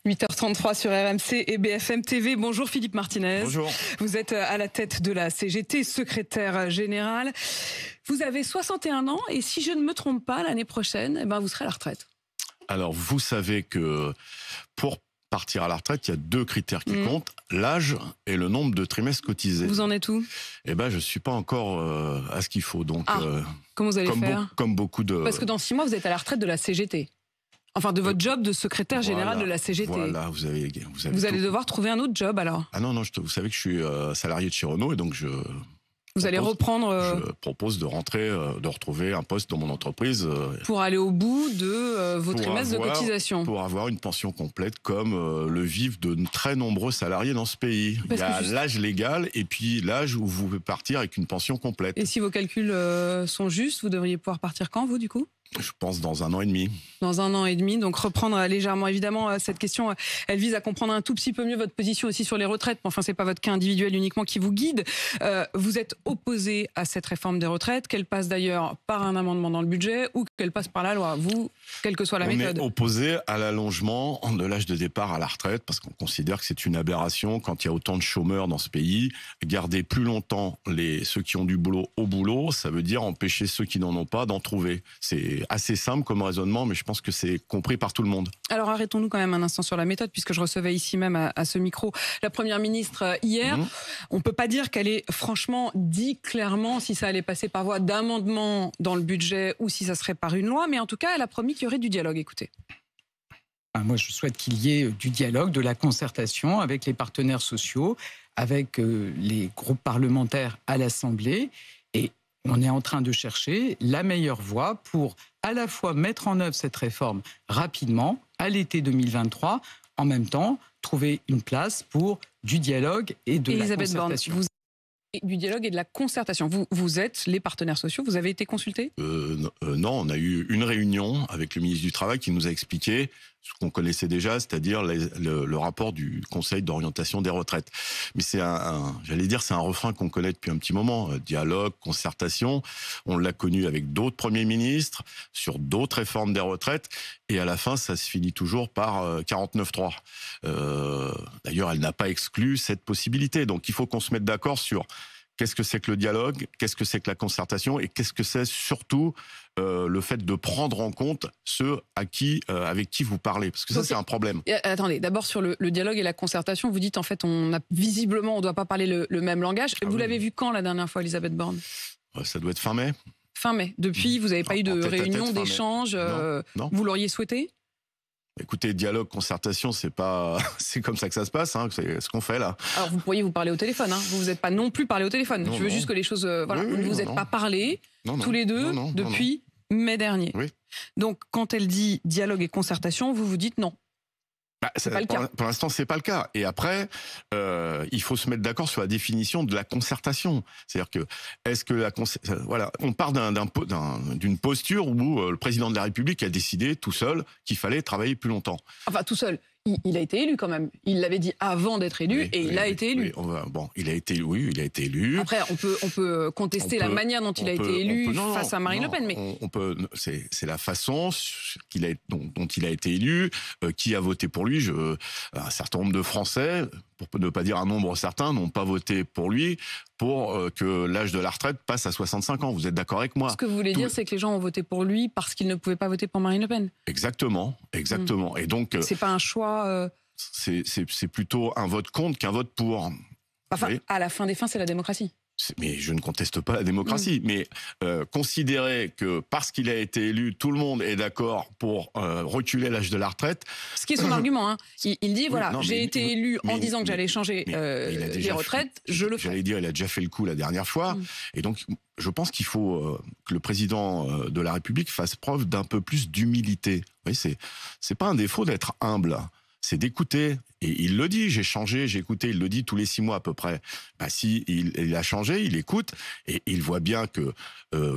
8h33 sur RMC et BFM TV. Bonjour Philippe Martinez. Bonjour. Vous êtes à la tête de la CGT, secrétaire général. Vous avez 61 ans et si je ne me trompe pas, l'année prochaine, vous serez à la retraite. Alors, vous savez que pour partir à la retraite, il y a deux critères qui comptent, l'âge et le nombre de trimestres cotisés. Vous en êtes où ? Je ne suis pas encore à ce qu'il faut. Donc, comment vous allez faire ? Comme beaucoup de... Parce que dans 6 mois, vous êtes à la retraite de la CGT. Enfin, de votre job de secrétaire général de la CGT. Voilà, vous allez devoir trouver un autre job alors. Ah non, vous savez que je suis salarié de chez Renault et donc Vous allez reprendre... Je propose de retrouver un poste dans mon entreprise. Pour aller au bout de vos trimestres de cotisation. Pour avoir une pension complète comme le vivent de très nombreux salariés dans ce pays. Il y a l'âge légal et puis l'âge où vous pouvez partir avec une pension complète. Et si vos calculs sont justes, vous devriez pouvoir partir quand, vous, du coup ? Je pense dans 1 an et demi. Dans 1 an et demi, donc reprendre légèrement. Évidemment, cette question, elle vise à comprendre un tout petit peu mieux votre position aussi sur les retraites. Mais enfin, c'est pas votre cas individuel uniquement qui vous guide. Vous êtes opposé à cette réforme des retraites, qu'elle passe d'ailleurs par un amendement dans le budget ou qu'elle passe par la loi. Vous, quelle que soit la méthode. On est opposé à l'allongement de l'âge de départ à la retraite parce qu'on considère que c'est une aberration quand il y a autant de chômeurs dans ce pays. Garder plus longtemps ceux qui ont du boulot au boulot, ça veut dire empêcher ceux qui n'en ont pas d'en trouver. C'est assez simple comme raisonnement, mais je pense que c'est compris par tout le monde. Alors arrêtons-nous quand même un instant sur la méthode, puisque je recevais ici même à ce micro la Première ministre hier. On ne peut pas dire qu'elle ait franchement dit clairement si ça allait passer par voie d'amendement dans le budget ou si ça serait par une loi, mais en tout cas, elle a promis qu'il y aurait du dialogue. Écoutez. Moi, je souhaite qu'il y ait du dialogue, de la concertation avec les partenaires sociaux, avec les groupes parlementaires à l'Assemblée. Et on est en train de chercher la meilleure voie pour à la fois mettre en œuvre cette réforme rapidement, à l'été 2023, en même temps, trouver une place pour du dialogue et de la concertation. Du dialogue et de la concertation. Vous êtes les partenaires sociaux, vous avez été consultés ? Non, on a eu une réunion avec le ministre du Travail qui nous a expliqué ce qu'on connaissait déjà, c'est-à-dire le rapport du Conseil d'orientation des retraites. Mais c'est c'est un refrain qu'on connaît depuis un petit moment. Dialogue, concertation. On l'a connu avec d'autres premiers ministres, sur d'autres réformes des retraites. Et à la fin, ça se finit toujours par 49.3. D'ailleurs, elle n'a pas exclu cette possibilité. Donc, il faut qu'on se mette d'accord sur qu'est-ce que c'est que le dialogue, qu'est-ce que c'est que la concertation et qu'est-ce que c'est surtout le fait de prendre en compte ceux avec qui vous parlez. Parce que ça, c'est un problème. Attendez, d'abord sur le dialogue et la concertation, vous dites en fait, on ne doit pas parler le même langage. Vous l'avez vu quand la dernière fois, Elisabeth Borne ? Ça doit être fin mai. Fin mai. Depuis, vous n'avez pas eu de réunion, d'échange. Non. Vous l'auriez souhaité ? Écoutez, dialogue, concertation, c'est comme ça que ça se passe, c'est ce qu'on fait là. Alors vous pourriez vous parler au téléphone, vous vous êtes pas non plus parlé au téléphone. Je veux juste que les choses, vous ne vous êtes pas parlé tous les deux depuis mai dernier. Oui. Donc quand elle dit dialogue et concertation, vous vous dites non. C'est pas le cas. Pour l'instant, c'est pas le cas. Et après, il faut se mettre d'accord sur la définition de la concertation. C'est-à-dire que, on part d'une posture où le président de la République a décidé tout seul qu'il fallait travailler plus longtemps. Enfin, tout seul. Il a été élu quand même. Il l'avait dit avant d'être élu il a été élu. Il a été élu. Après, on peut contester la manière dont il a été élu face à Marine Le Pen. Mais c'est la façon dont il a été élu, qui a voté pour lui. Un certain nombre de Français, pour ne pas dire un nombre certain, n'ont pas voté pour lui pour que l'âge de la retraite passe à 65 ans. Vous êtes d'accord avec moi ? Ce que vous voulez dire, c'est que les gens ont voté pour lui parce qu'ils ne pouvaient pas voter pour Marine Le Pen. Exactement. Et donc, c'est pas un choix. C'est plutôt un vote contre qu'un vote pour. Enfin, à la fin des fins, c'est la démocratie. Mais je ne conteste pas la démocratie. Mais considérer que parce qu'il a été élu, tout le monde est d'accord pour reculer l'âge de la retraite. Ce qui est son argument. Il dit, j'ai été élu en disant que j'allais changer les retraites, je le fais. J'allais dire, il a déjà fait le coup la dernière fois. Et donc, je pense qu'il faut que le président de la République fasse preuve d'un peu plus d'humilité. Vous voyez, c'est pas un défaut d'être humble. C'est d'écouter. Et il le dit, j'ai changé, j'ai écouté, il le dit tous les 6 mois à peu près. Si il a changé, il écoute, et il voit bien que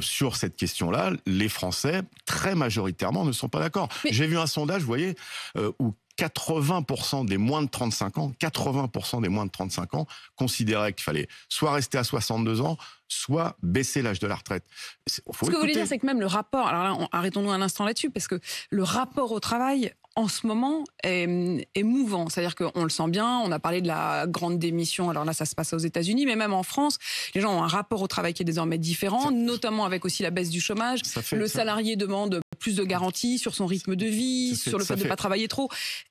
sur cette question-là, les Français, très majoritairement, ne sont pas d'accord. J'ai vu un sondage, vous voyez, où 80% des moins de 35 ans, 80% des moins de 35 ans considéraient qu'il fallait soit rester à 62 ans, soit baisser l'âge de la retraite. Ce que vous voulez dire, c'est que même le rapport, alors là, arrêtons-nous un instant là-dessus, parce que le rapport au travail en ce moment est mouvant. C'est-à-dire qu'on le sent bien, on a parlé de la grande démission, alors là ça se passe aux États-Unis, mais même en France, les gens ont un rapport au travail qui est désormais différent, notamment avec aussi la baisse du chômage. Le salarié demande plus de garanties sur son rythme de vie, sur le fait de ne pas travailler trop.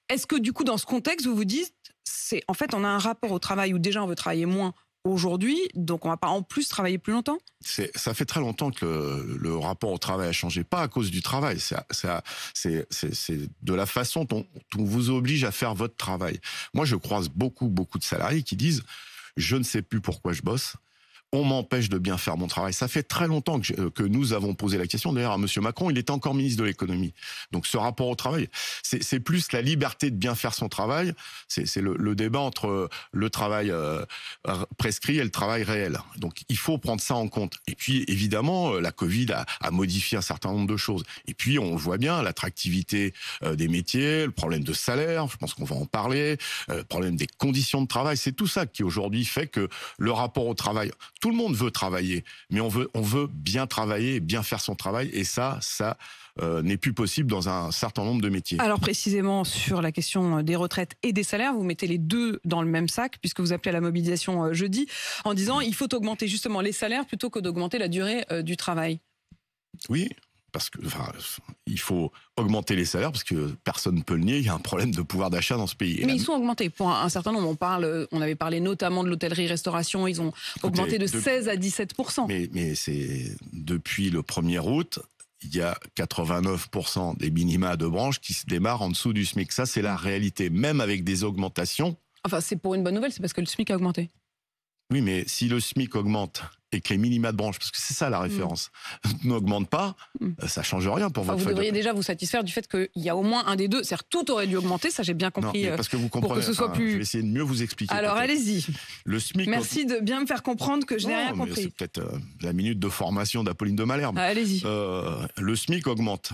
Est-ce que du coup dans ce contexte vous vous dites, en fait on a un rapport au travail où déjà on veut travailler moins aujourd'hui, donc on ne va pas en plus travailler plus longtemps? Ça fait très longtemps que le rapport au travail a changé, pas à cause du travail, c'est de la façon dont on vous oblige à faire votre travail. Moi, je croise beaucoup de salariés qui disent « je ne sais plus pourquoi je bosse ». On m'empêche de bien faire mon travail. Ça fait très longtemps que nous avons posé la question. D'ailleurs, à M. Macron, il était encore ministre de l'économie. Donc, ce rapport au travail, c'est plus la liberté de bien faire son travail. C'est le débat entre le travail prescrit et le travail réel. Donc, il faut prendre ça en compte. Et puis, évidemment, la Covid a modifié un certain nombre de choses. Et puis, on le voit bien, l'attractivité des métiers, le problème de salaire, je pense qu'on va en parler, le problème des conditions de travail. C'est tout ça qui, aujourd'hui, fait que le rapport au travail... Tout le monde veut travailler, mais on veut bien travailler et bien faire son travail. Et ça n'est plus possible dans un certain nombre de métiers. Alors précisément sur la question des retraites et des salaires, vous mettez les deux dans le même sac, puisque vous appelez à la mobilisation jeudi, en disant il faut augmenter justement les salaires plutôt que d'augmenter la durée du travail. Oui. Parce que, il faut augmenter les salaires parce que personne ne peut le nier. Il y a un problème de pouvoir d'achat dans ce pays. Mais ils sont augmentés pour un certain nombre. On avait parlé notamment de l'hôtellerie-restauration. Ils ont augmenté de 16 à 17%. Mais c'est depuis le 1er août. Il y a 89% des minima de branche qui se démarrent en dessous du SMIC. Ça, c'est la réalité. Même avec des augmentations. Enfin, c'est pour une bonne nouvelle, c'est parce que le SMIC a augmenté. Oui, mais si le SMIC augmente et que les minima de branche, parce que c'est ça la référence, n'augmente pas, ça ne change rien pour votre Vous devriez déjà vous satisfaire du fait qu'il y a au moins un des deux. C'est-à-dire tout aurait dû augmenter, ça j'ai bien compris. Non, parce que vous comprenez, pour que ce soit plus... Je vais essayer de mieux vous expliquer. Alors allez-y. Le SMIC. Merci de bien me faire comprendre que je n'ai rien compris. C'est peut-être la minute de formation d'Apolline de Malherbe. Allez-y. Le SMIC augmente.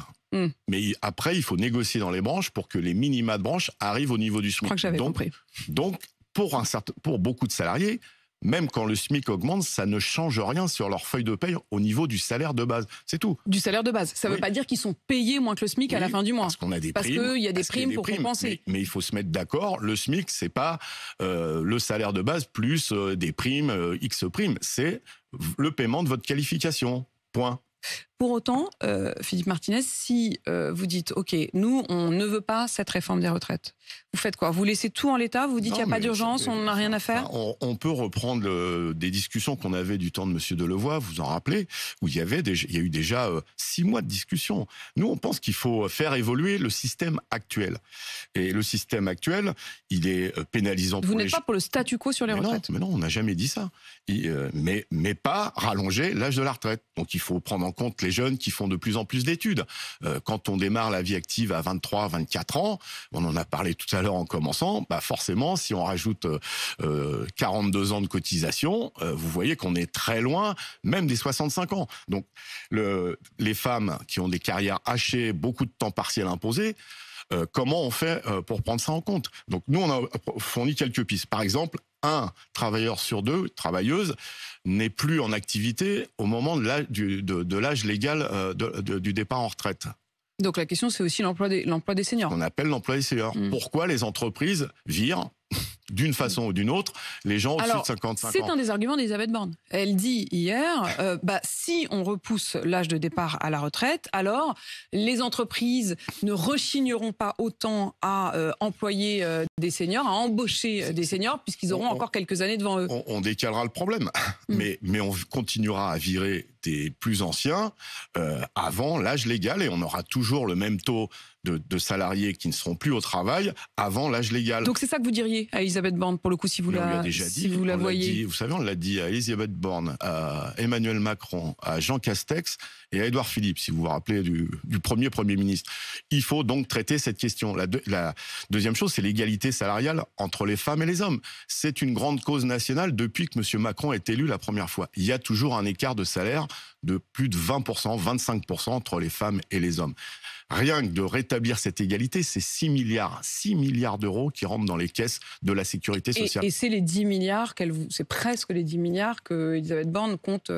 Mais après, il faut négocier dans les branches pour que les minima de branche arrivent au niveau du SMIC. Je crois que j'avais compris. Donc, pour beaucoup de salariés, même quand le SMIC augmente, ça ne change rien sur leur feuille de paye au niveau du salaire de base. C'est tout. Du salaire de base. Ça ne veut pas dire qu'ils sont payés moins que le SMIC à la fin du mois. Parce qu'on a des primes. Parce qu'il y a des primes pour compenser. Mais il faut se mettre d'accord. Le SMIC, c'est pas le salaire de base plus des primes, X primes. C'est le paiement de votre qualification. Point. Pour autant, Philippe Martinez, si vous dites « Ok, nous, on ne veut pas cette réforme des retraites », vous faites quoi? Vous laissez tout en l'état? Vous dites qu'il n'y a pas d'urgence, on n'a rien à faire? On peut reprendre des discussions qu'on avait du temps de M. Delevoye, vous en rappelez, où il y a eu déjà 6 mois de discussion. Nous, on pense qu'il faut faire évoluer le système actuel. Et le système actuel, il est pénalisant. Vous n'êtes pas pour le statu quo sur les retraites? Mais non, on n'a jamais dit ça. Mais pas rallonger l'âge de la retraite. Donc il faut prendre en compte les jeunes qui font de plus en plus d'études. Quand on démarre la vie active à 23, 24 ans, on en a parlé tout à l'heure en commençant, forcément, si on rajoute 42 ans de cotisation, vous voyez qu'on est très loin, même des 65 ans. Donc, les femmes qui ont des carrières hachées, beaucoup de temps partiel imposé, comment on fait pour prendre ça en compte? Donc, nous, on a fourni quelques pistes. Par exemple, un travailleur sur 2, travailleuse, n'est plus en activité au moment de l'âge légal du départ en retraite. Donc la question, c'est aussi l'emploi des seniors. On appelle l'emploi des seniors. Pourquoi les entreprises virent d'une façon ou d'une autre les gens au-dessus de 55 ans? C'est un des arguments d'Elisabeth Borne. Elle dit hier, si on repousse l'âge de départ à la retraite, alors les entreprises ne rechigneront pas autant à employer des seniors, à embaucher des seniors, puisqu'ils auront encore quelques années devant eux. On décalera le problème, mais on continuera à virer des plus anciens avant l'âge légal et on aura toujours le même taux de salariés qui ne seront plus au travail avant l'âge légal. Donc c'est ça que vous diriez à Elisabeth Borne, pour le coup, si vous la voyez. Vous savez, on l'a dit à Elisabeth Borne, à Emmanuel Macron, à Jean Castex et à Édouard Philippe, si vous vous rappelez du premier Premier ministre. Il faut donc traiter cette question. La deuxième chose, c'est l'égalité salariale entre les femmes et les hommes. C'est une grande cause nationale depuis que M. Macron est élu la première fois. Il y a toujours un écart de salaire de plus de 20%, 25% entre les femmes et les hommes. Rien que de rétablir cette égalité, c'est 6 milliards d'euros qui rentrent dans les caisses de la sécurité sociale. Et c'est les 10 milliards, c'est presque les 10 milliards que Elisabeth Borne compte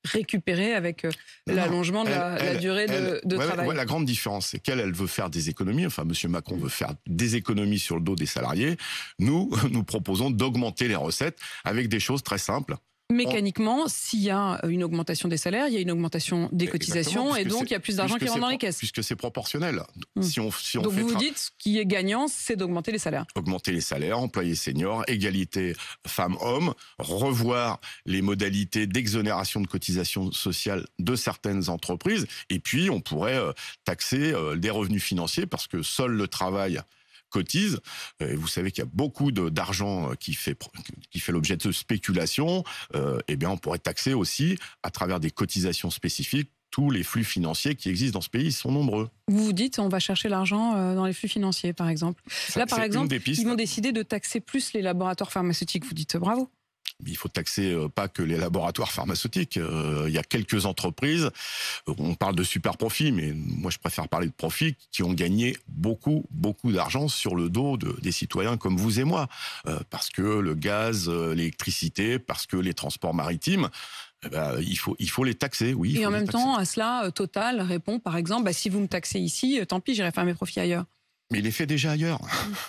récupérer avec l'allongement de la durée de travail. La grande différence, c'est qu'elle veut faire des économies. Enfin, M. Macron veut faire des économies sur le dos des salariés. Nous proposons d'augmenter les recettes avec des choses très simples. Mécaniquement, s'il y a une augmentation des salaires, il y a une augmentation des cotisations et donc il y a plus d'argent qui rentre dans les caisses. Puisque c'est proportionnel. Donc vous dites, ce qui est gagnant, c'est d'augmenter les salaires. Augmenter les salaires, employés seniors, égalité femmes-hommes, revoir les modalités d'exonération de cotisations sociales de certaines entreprises. Et puis, on pourrait taxer des revenus financiers parce que seul le travail cotise. Et vous savez qu'il y a beaucoup d'argent qui fait l'objet de spéculation. Eh bien, on pourrait taxer aussi, à travers des cotisations spécifiques, tous les flux financiers qui existent dans ce pays. Ils sont nombreux. Vous vous dites, on va chercher l'argent dans les flux financiers, par exemple. Là, par exemple, ils vont décider de taxer plus les laboratoires pharmaceutiques. Vous dites bravo. Il faut taxer pas que les laboratoires pharmaceutiques. Il y a quelques entreprises, on parle de super profits, mais moi je préfère parler de profits, qui ont gagné beaucoup d'argent sur le dos des citoyens comme vous et moi. Parce que le gaz, l'électricité, parce que les transports maritimes, il faut les taxer, oui. Et en même temps, à cela, Total répond par exemple, si vous me taxez ici, tant pis, j'irai faire mes profits ailleurs. Mais il est fait déjà ailleurs.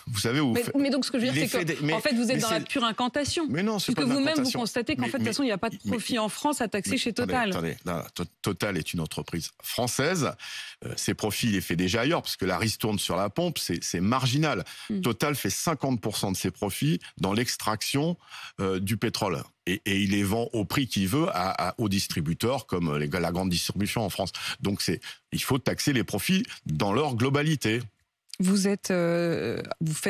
Vous savez où. Mais donc, ce que je veux dire, c'est que, en fait, vous êtes dans la pure incantation. Mais non, c'est pas puisque vous-même, vous constatez qu'en fait, de toute façon, il n'y a pas de profit en France à taxer chez Total. Attendez, Total est une entreprise française. Ses profits, il les fait déjà ailleurs, parce que la ristourne sur la pompe, c'est marginal. Total fait 50% de ses profits dans l'extraction du pétrole. Et il les vend au prix qu'il veut aux distributeurs, comme la grande distribution en France. Donc, il faut taxer les profits dans leur globalité. Vous faites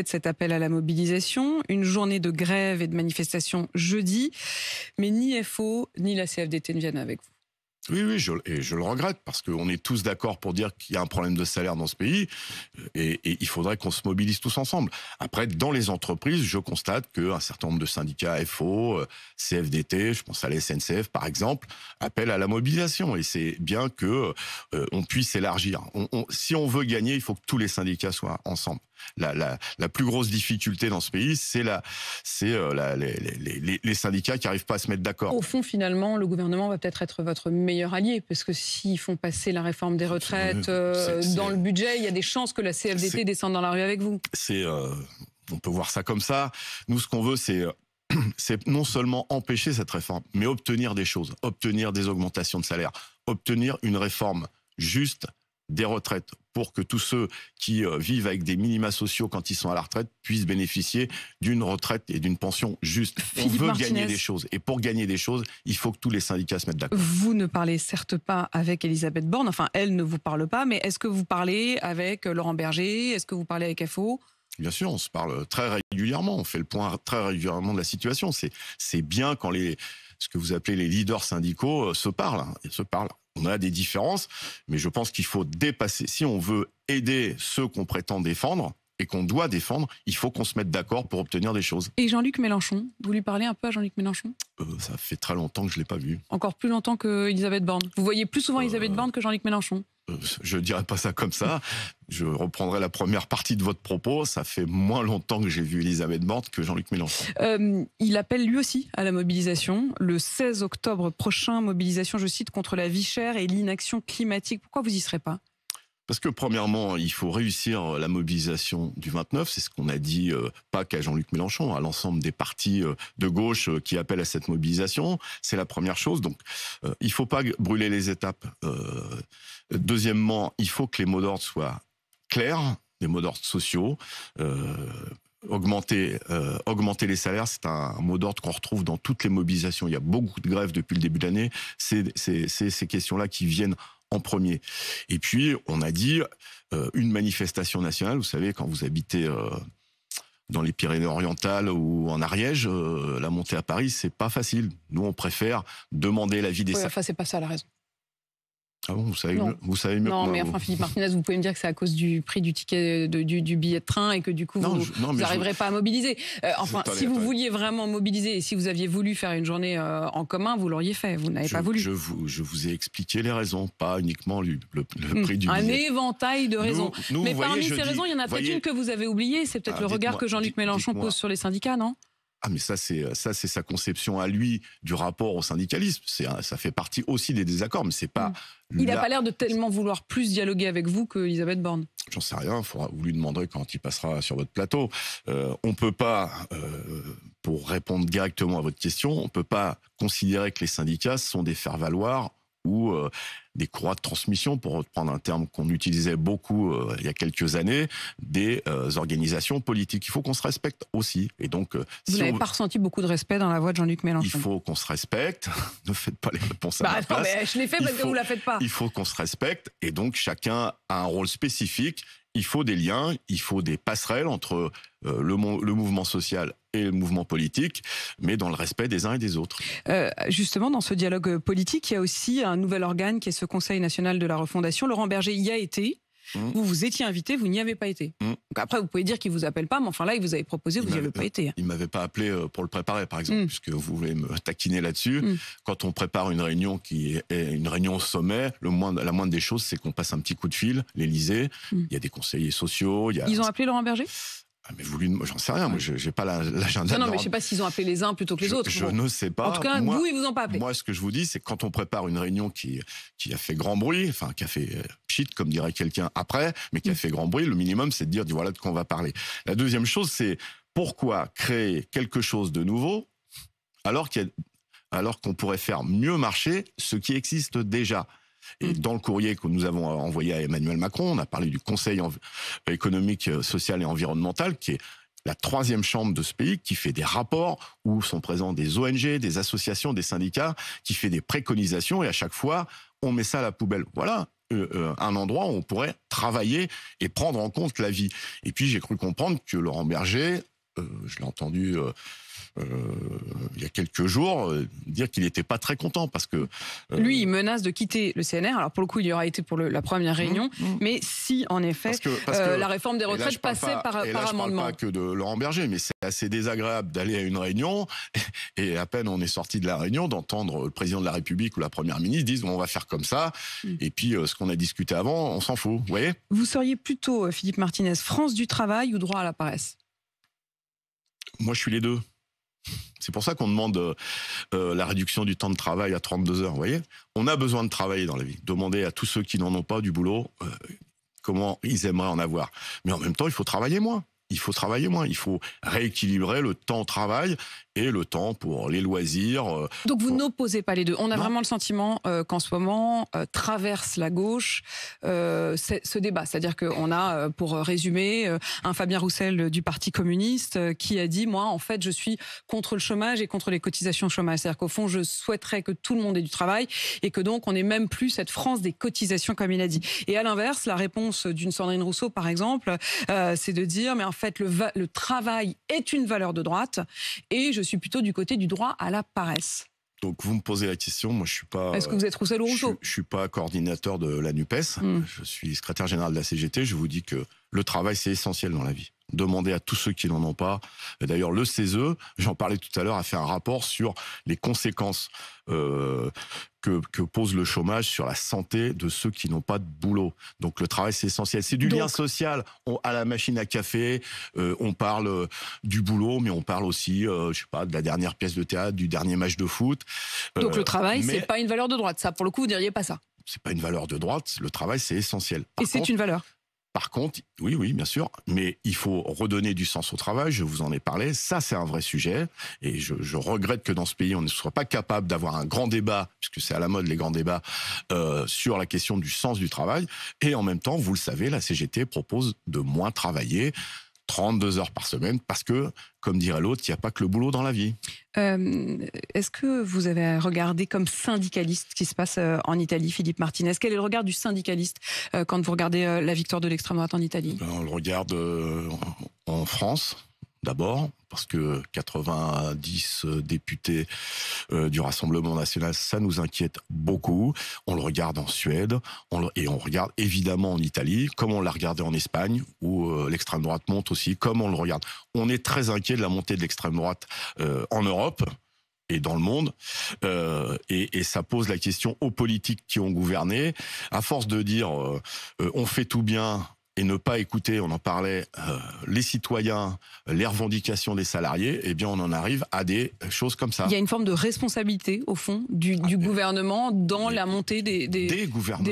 cet appel à la mobilisation, une journée de grève et de manifestation jeudi, mais ni FO ni la CFDT ne viennent avec vous. Oui, je le regrette, parce qu'on est tous d'accord pour dire qu'il y a un problème de salaire dans ce pays, et il faudrait qu'on se mobilise tous ensemble. Après, dans les entreprises, je constate qu'un certain nombre de syndicats FO, CFDT, je pense à la SNCF par exemple, appellent à la mobilisation, et c'est bien que on puisse élargir. Si on veut gagner, il faut que tous les syndicats soient ensemble. La plus grosse difficulté dans ce pays, c'est les syndicats qui n'arrivent pas à se mettre d'accord. Au fond, finalement, le gouvernement va peut-être être votre meilleur allié, parce que s'ils font passer la réforme des retraites dans le budget, il y a des chances que la CFDT descende dans la rue avec vous. On peut voir ça comme ça. Nous, ce qu'on veut, c'est non seulement empêcher cette réforme, mais obtenir des choses, obtenir des augmentations de salaire, obtenir une réforme juste des retraites, pour que tous ceux qui vivent avec des minima sociaux quand ils sont à la retraite puissent bénéficier d'une retraite et d'une pension juste. On veut gagner des choses. Et pour gagner des choses, il faut que tous les syndicats se mettent d'accord. Vous ne parlez certes pas avec Elisabeth Borne, enfin elle ne vous parle pas, mais est-ce que vous parlez avec Laurent Berger? Est-ce que vous parlez avec FO? Bien sûr, on se parle très régulièrement, on fait le point très régulièrement de la situation. C'est bien quand ce que vous appelez les leaders syndicaux se parlent. On a des différences, mais je pense qu'il faut dépasser. Si on veut aider ceux qu'on prétend défendre et qu'on doit défendre, il faut qu'on se mette d'accord pour obtenir des choses. Et Jean-Luc Mélenchon, vous lui parlez un peu à Jean-Luc Mélenchon? Ça fait très longtemps que je ne l'ai pas vu. Encore plus longtemps que Elisabeth Borne. Vous voyez plus souvent Elisabeth Borne que Jean-Luc Mélenchon? Je ne dirais pas ça comme ça. Je reprendrai la première partie de votre propos. Ça fait moins longtemps que j'ai vu Elisabeth Borne que Jean-Luc Mélenchon. Il appelle lui aussi à la mobilisation. Le 16 octobre prochain, mobilisation, je cite, contre la vie chère et l'inaction climatique. Pourquoi vous n'y serez pas? Parce que premièrement, il faut réussir la mobilisation du 29. C'est ce qu'on a dit, pas qu'à Jean-Luc Mélenchon, à l'ensemble des partis de gauche qui appellent à cette mobilisation. C'est la première chose. Donc, il ne faut pas brûler les étapes. Deuxièmement, il faut que les mots d'ordre soient clairs, des mots d'ordre sociaux. Augmenter les salaires, c'est un mot d'ordre qu'on retrouve dans toutes les mobilisations. Il y a beaucoup de grèves depuis le début de l'année. C'est ces questions-là qui viennent en premier. Et puis, on a dit une manifestation nationale. Vous savez, quand vous habitez dans les Pyrénées-Orientales ou en Ariège, la montée à Paris, c'est pas facile. Nous, on préfère demander l'avis des... Enfin, c'est pas ça la raison. Ah bon, vous savez mieux. Non, mais enfin, Philippe Martinez, vous pouvez me dire que c'est à cause du prix du ticket du billet de train et que du coup, vous n'arriverez pas à mobiliser. Si vous vouliez vraiment mobiliser et si vous aviez voulu faire une journée en commun, vous l'auriez fait. Vous n'avez pas voulu. Je vous ai expliqué les raisons, pas uniquement le prix du billet. Un éventail de raisons. Mais parmi ces raisons, il y en a peut-être une que vous avez oubliée. C'est peut-être le regard que Jean-Luc Mélenchon pose sur les syndicats, non? Ah mais ça c'est sa conception à lui du rapport au syndicalisme. Ça fait partie aussi des désaccords, mais c'est pas. Il n'a pas l'air de tellement vouloir plus dialoguer avec vous qu'Elisabeth Borne. J'en sais rien. Vous lui demanderez quand il passera sur votre plateau. On peut pas, pour répondre directement à votre question, on peut pas considérer que les syndicats sont des faire-valoir ou des courroies de transmission, pour reprendre un terme qu'on utilisait beaucoup il y a quelques années, des organisations politiques. Il faut qu'on se respecte aussi. Et donc, vous n'avez pas ressenti beaucoup de respect dans la voix de Jean-Luc Mélenchon. Il faut qu'on se respecte. Ne faites pas les réponses à ma place. Mais je l'ai fait parce que vous ne la faites pas. Il faut qu'on se respecte. Et donc, chacun a un rôle spécifique. Il faut des liens, il faut des passerelles entre le mouvement social et le mouvement politique, mais dans le respect des uns et des autres. Justement, dans ce dialogue politique, il y a aussi un nouvel organe qui est ce Conseil national de la refondation. Laurent Berger y a été. Vous étiez invité, vous n'y avez pas été. Donc après, vous pouvez dire qu'il ne vous appelle pas, mais enfin là, il vous avait proposé, vous n'y avez pas été. Il ne m'avait pas appelé pour le préparer, par exemple, puisque vous voulez me taquiner là-dessus. Quand on prépare une réunion qui est une réunion au sommet, la moindre des choses, c'est qu'on passe un petit coup de fil, l'Élysée. Il y a des conseillers sociaux. Ils ont appelé Laurent Berger ? Mais j'en sais rien, moi j'ai pas l'agenda. Non, mais je sais pas s'ils ont appelé les uns plutôt que les autres. Je ne sais pas. En tout cas, vous, ils vous ont pas appelé. Moi, ce que je vous dis, c'est que quand on prépare une réunion qui a fait grand bruit, enfin qui a fait pchit, comme dirait quelqu'un après, mais qui a fait grand bruit, le minimum, c'est de dire voilà de quoi on va parler. La deuxième chose, c'est pourquoi créer quelque chose de nouveau alors qu'on pourrait faire mieux marcher ce qui existe déjà. Et dans le courrier que nous avons envoyé à Emmanuel Macron, on a parlé du Conseil économique, social et environnemental, qui est la 3e chambre de ce pays, qui fait des rapports où sont présents des ONG, des associations, des syndicats, qui fait des préconisations, et à chaque fois, on met ça à la poubelle. Voilà un endroit où on pourrait travailler et prendre en compte la vie. Et puis j'ai cru comprendre que Laurent Berger, je l'ai entendu il y a quelques jours dire qu'il n'était pas très content parce que lui il menace de quitter le CNR. Alors pour le coup il y aura été pour la première réunion, mais si en effet parce que la réforme des retraites passait par amendement. Je parle pas que de Laurent Berger, mais c'est assez désagréable d'aller à une réunion et à peine on est sorti de la réunion d'entendre le président de la République ou la première ministre dire on va faire comme ça et puis ce qu'on a discuté avant on s'en fout. Vous voyez ? Vous seriez plutôt Philippe Martinez France du travail ou droit à la paresse ? Moi je suis les deux. C'est pour ça qu'on demande la réduction du temps de travail à 32 heures, vous voyez ? On a besoin de travailler dans la vie. Demandez à tous ceux qui n'en ont pas du boulot comment ils aimeraient en avoir. Mais en même temps, il faut travailler moins. Il faut rééquilibrer le temps au travail et le temps pour les loisirs. Donc vous n'opposez pas les deux. On a vraiment le sentiment qu'en ce moment traverse la gauche ce débat. C'est-à-dire qu'on a, pour résumer, un Fabien Roussel du Parti communiste qui a dit « Moi, en fait, je suis contre le chômage et contre les cotisations chômage. » C'est-à-dire qu'au fond, je souhaiterais que tout le monde ait du travail et que donc on n'ait même plus cette France des cotisations, comme il a dit. Et à l'inverse, la réponse d'une Sandrine Rousseau, par exemple, c'est de dire « Mais en fait, le travail est une valeur de droite et je suis plutôt du côté du droit à la paresse. » Donc vous me posez la question, moi je suis pas... Est-ce que vous êtes Roussel ou Rousseau ? Je suis pas coordinateur de la NUPES, je suis secrétaire général de la CGT, je vous dis que le travail c'est essentiel dans la vie. Demandez à tous ceux qui n'en ont pas. D'ailleurs, le CESE, j'en parlais tout à l'heure, a fait un rapport sur les conséquences que pose le chômage sur la santé de ceux qui n'ont pas de boulot. Donc le travail, c'est essentiel. C'est du lien social. À la machine à café, on parle du boulot, mais on parle aussi, je sais pas, de la dernière pièce de théâtre, du dernier match de foot. Donc le travail, c'est pas une valeur de droite. Ça, pour le coup, vous diriez pas ça. C'est pas une valeur de droite. Le travail, c'est essentiel. Et c'est une valeur. Par contre, oui, bien sûr, mais il faut redonner du sens au travail, je vous en ai parlé, ça c'est un vrai sujet, et je regrette que dans ce pays on ne soit pas capable d'avoir un grand débat, puisque c'est à la mode les grands débats, sur la question du sens du travail, et en même temps, vous le savez, la CGT propose de moins travailler, 32 heures par semaine, parce que, comme dirait l'autre, il n'y a pas que le boulot dans la vie. Est-ce que vous avez regardé comme syndicaliste ce qui se passe en Italie, Philippe Martinez ? Quel est le regard du syndicaliste quand vous regardez la victoire de l'extrême droite en Italie ? On le regarde en France, d'abord, parce que 90 députés du Rassemblement national, ça nous inquiète beaucoup. On le regarde en Suède, et on regarde évidemment en Italie, comme on l'a regardé en Espagne, où l'extrême droite monte aussi, comme on le regarde. On est très inquiet de la montée de l'extrême droite en Europe et dans le monde, et ça pose la question aux politiques qui ont gouverné. À force de dire on fait tout bien, et ne pas écouter, on en parlait, les citoyens, les revendications des salariés, eh bien on en arrive à des choses comme ça. Il y a une forme de responsabilité, au fond, du gouvernement dans la montée des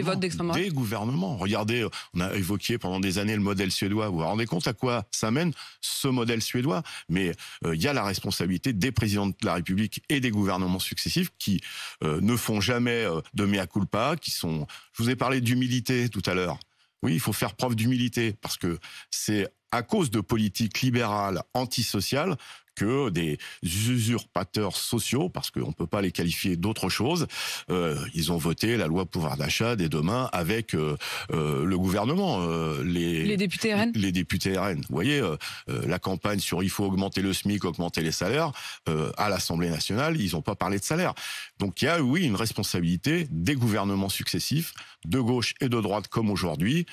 votes d'extrême droite. Des gouvernements. Regardez, on a évoqué pendant des années le modèle suédois. Vous vous rendez compte à quoi ça mène, ce modèle suédois? Mais il y a la responsabilité des présidents de la République et des gouvernements successifs qui ne font jamais de mea culpa, qui sont... Je vous ai parlé d'humilité tout à l'heure. Oui, il faut faire preuve d'humilité parce que c'est à cause de politiques libérales, antisociales, que des usurpateurs sociaux, parce qu'on ne peut pas les qualifier d'autre chose, ils ont voté la loi pouvoir d'achat dès demain avec le gouvernement. Les députés RN. Les députés RN. Vous voyez, la campagne sur il faut augmenter le SMIC, augmenter les salaires, à l'Assemblée nationale, ils n'ont pas parlé de salaire. Donc il y a, oui, une responsabilité des gouvernements successifs, de gauche et de droite comme aujourd'hui,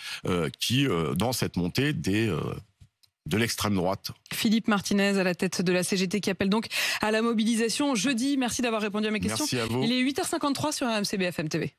qui, dans cette montée de l'extrême droite. Philippe Martinez à la tête de la CGT qui appelle donc à la mobilisation jeudi. Merci d'avoir répondu à mes questions. Merci à vous. Il est 8h53 sur RMC BFM TV.